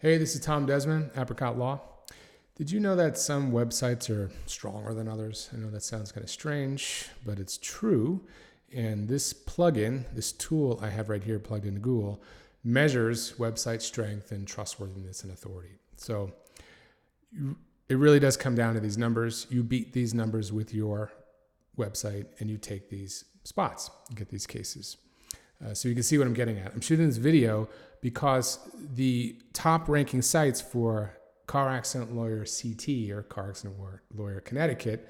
Hey, this is Tom Desmond, Apricot Law. Did you know that some websites are stronger than others? I know that sounds kind of strange, but it's true. And this plugin, this tool I have right here plugged into Google, measures website strength and trustworthiness and authority. So it really does come down to these numbers. You beat these numbers with your website and you take these spots and get these cases. So you can see what I'm getting at. I'm shooting this video because the top ranking sites for Car Accident Lawyer CT or Car Accident Lawyer Connecticut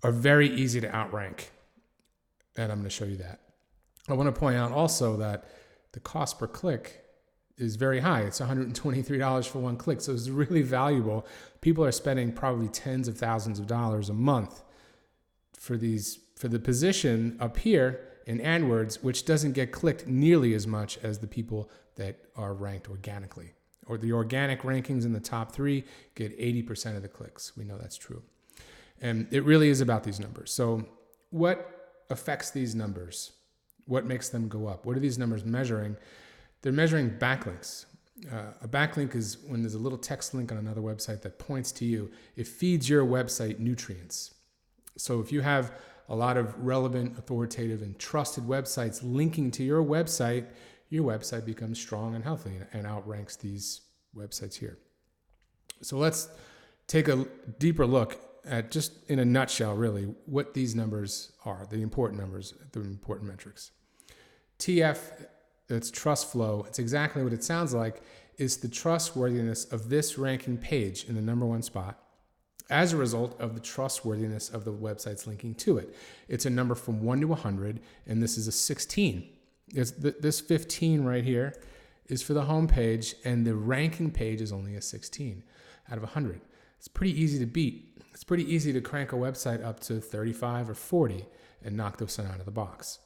are very easy to outrank. And I'm going to show you that. I want to point out also that the cost per click is very high. It's $123 for one click. So it's really valuable. People are spending probably tens of thousands of dollars a month for the position up here in AdWords, which doesn't get clicked nearly as much as the people that are ranked organically. Or the organic rankings in the top 3 get 80% of the clicks. We know that's true. And it really is about these numbers. So what affects these numbers? What makes them go up? What are these numbers measuring? They're measuring backlinks. A backlink is when there's a little text link on another website that points to you. It feeds your website nutrients. So if you have a lot of relevant, authoritative, and trusted websites linking to your website becomes strong and healthy and outranks these websites here. So let's take a deeper look at, just in a nutshell, really, what these numbers are, the important numbers, the important metrics. TF, that's trust flow. It's exactly what it sounds like. It's the trustworthiness of this ranking page in the number 1 spot as a result of the trustworthiness of the websites linking to it. It's a number from 1 to 100, and this is a 16. This 15 right here is for the home page, and the ranking page is only a 16 out of 100. It's pretty easy to beat. It's pretty easy to crank a website up to 35 or 40 and knock those out of the box.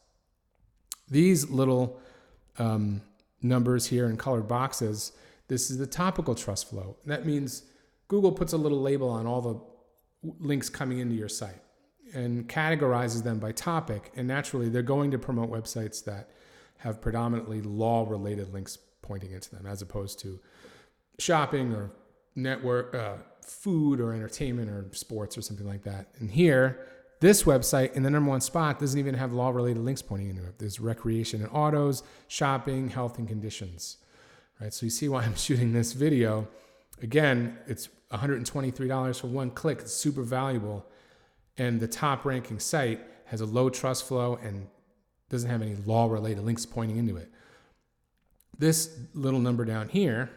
These little numbers here in colored boxes, this is the topical trust flow. That means Google puts a little label on all the links coming into your site and categorizes them by topic. And naturally, they're going to promote websites that have predominantly law-related links pointing into them, as opposed to shopping or network, food or entertainment or sports or something like that. And here, this website in the number 1 spot doesn't even have law-related links pointing into it. There's recreation and autos, shopping, health and conditions. Right? So you see why I'm shooting this video. Again, it's $123 for one click. It's super valuable. And the top ranking site has a low trust flow and doesn't have any law-related links pointing into it. This little number down here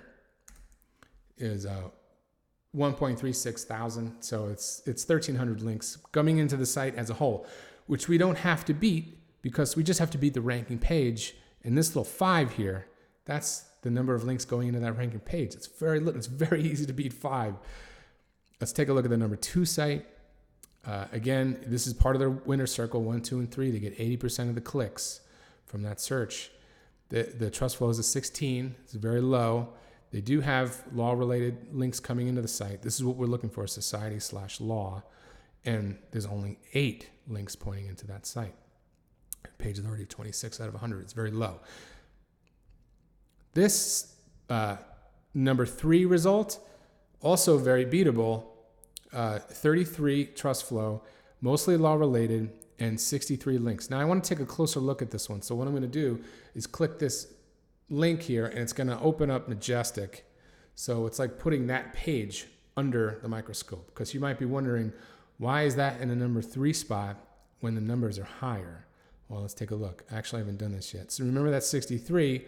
is 1.36 thousand. So it's 1,300 links coming into the site as a whole, which we don't have to beat because we just have to beat the ranking page. And this little 5 here, that's the number of links going into that ranking page. It's very little. It's very easy to beat 5. Let's take a look at the number 2 site. Again, this is part of their winner circle, 1, 2, and 3. They get 80% of the clicks from that search. The trust flow is a 16. It's very low. They do have law-related links coming into the site. This is what we're looking for, society/law. And there's only 8 links pointing into that site. Page authority, 26 out of 100. It's very low. This number 3 result, also very beatable. 33 trust flow, mostly law-related, and 63 links. Now I want to take a closer look at this one. So what I'm going to do is click this link here, and it's going to open up Majestic. So it's like putting that page under the microscope, because you might be wondering, why is that in the number 3 spot when the numbers are higher? Well, let's take a look. Actually, I haven't done this yet. So remember that 63.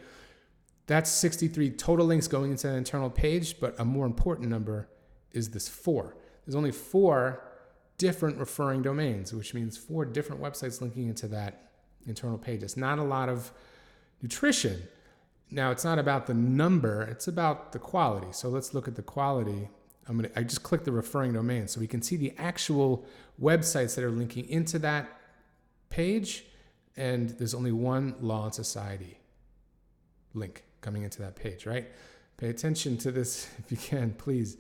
That's 63 total links going into that internal page, but a more important number is this 4. There's only 4 different referring domains, which means 4 different websites linking into that internal page. It's not a lot of nutrition. Now, it's not about the number, it's about the quality. So let's look at the quality. I just clicked the referring domain so we can see the actual websites that are linking into that page, and there's only 1 Law and Society link coming into that page, right? Pay attention to this if you can, please.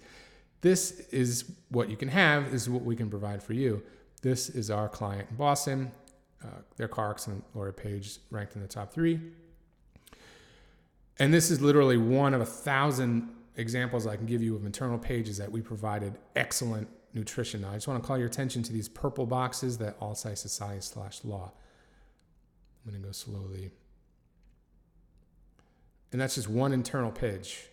This is what you can have. This is what we can provide for you. This is our client in Boston. Their Car Accident Lawyer page ranked in the top 3. And this is literally one of 1,000 examples I can give you of internal pages that we provided excellent nutrition. Now, I just want to call your attention to these purple boxes that all sites society/law. I'm going to go slowly. And that's just one internal page,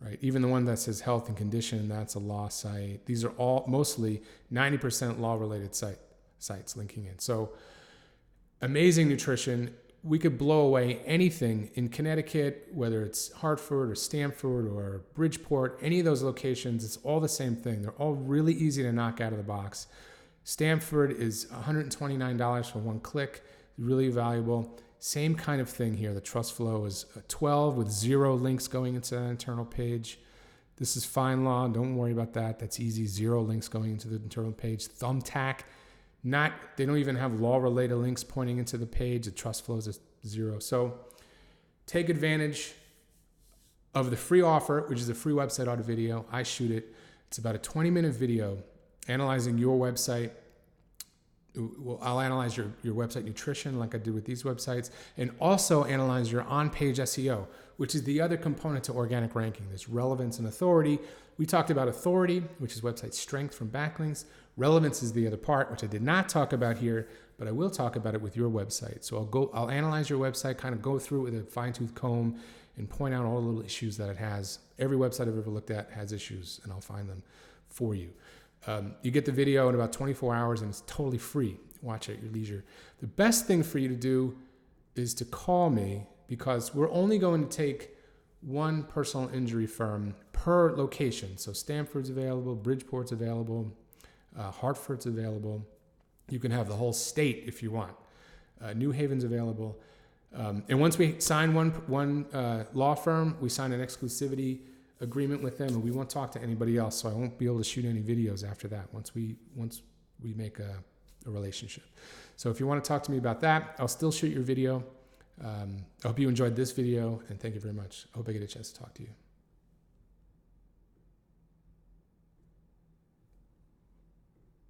right? Even the one that says health and condition, that's a law site. These are all mostly 90% law-related sites linking in. So amazing nutrition. We could blow away anything in Connecticut, whether it's Hartford or Stamford or Bridgeport, any of those locations, it's all the same thing. They're all really easy to knock out of the box. Stamford is $129 for one click, really valuable. Same kind of thing here. The trust flow is 12 with 0 links going into that internal page. This is fine law. Don't worry about that. That's easy. 0 links going into the internal page. Thumbtack, they don't even have law-related links pointing into the page. The trust flow is 0. So take advantage of the free offer, which is a free website audit video. I shoot it. It's about a 20-minute video analyzing your website. I'll analyze your website nutrition like I did with these websites, and also analyze your on-page SEO, which is the other component to organic ranking. There's relevance and authority. We talked about authority, which is website strength from backlinks. Relevance is the other part, which I did not talk about here, but I will talk about it with your website. So I'll analyze your website, kind of go through it with a fine-tooth comb and point out all the little issues that it has. Every website I've ever looked at has issues, and I'll find them for you. You get the video in about 24 hours, and it's totally free. Watch it at your leisure. The best thing for you to do is to call me, because we're only going to take one personal injury firm per location. So Stamford's available, Bridgeport's available, Hartford's available. You can have the whole state if you want. New Haven's available. And once we sign one law firm, we sign an exclusivity agreement with them, and we won't talk to anybody else. So I won't be able to shoot any videos after that once we make a relationship. So if you want to talk to me about that, I'll still shoot your video. I hope you enjoyed this video, and thank you very much. I hope I get a chance to talk to you.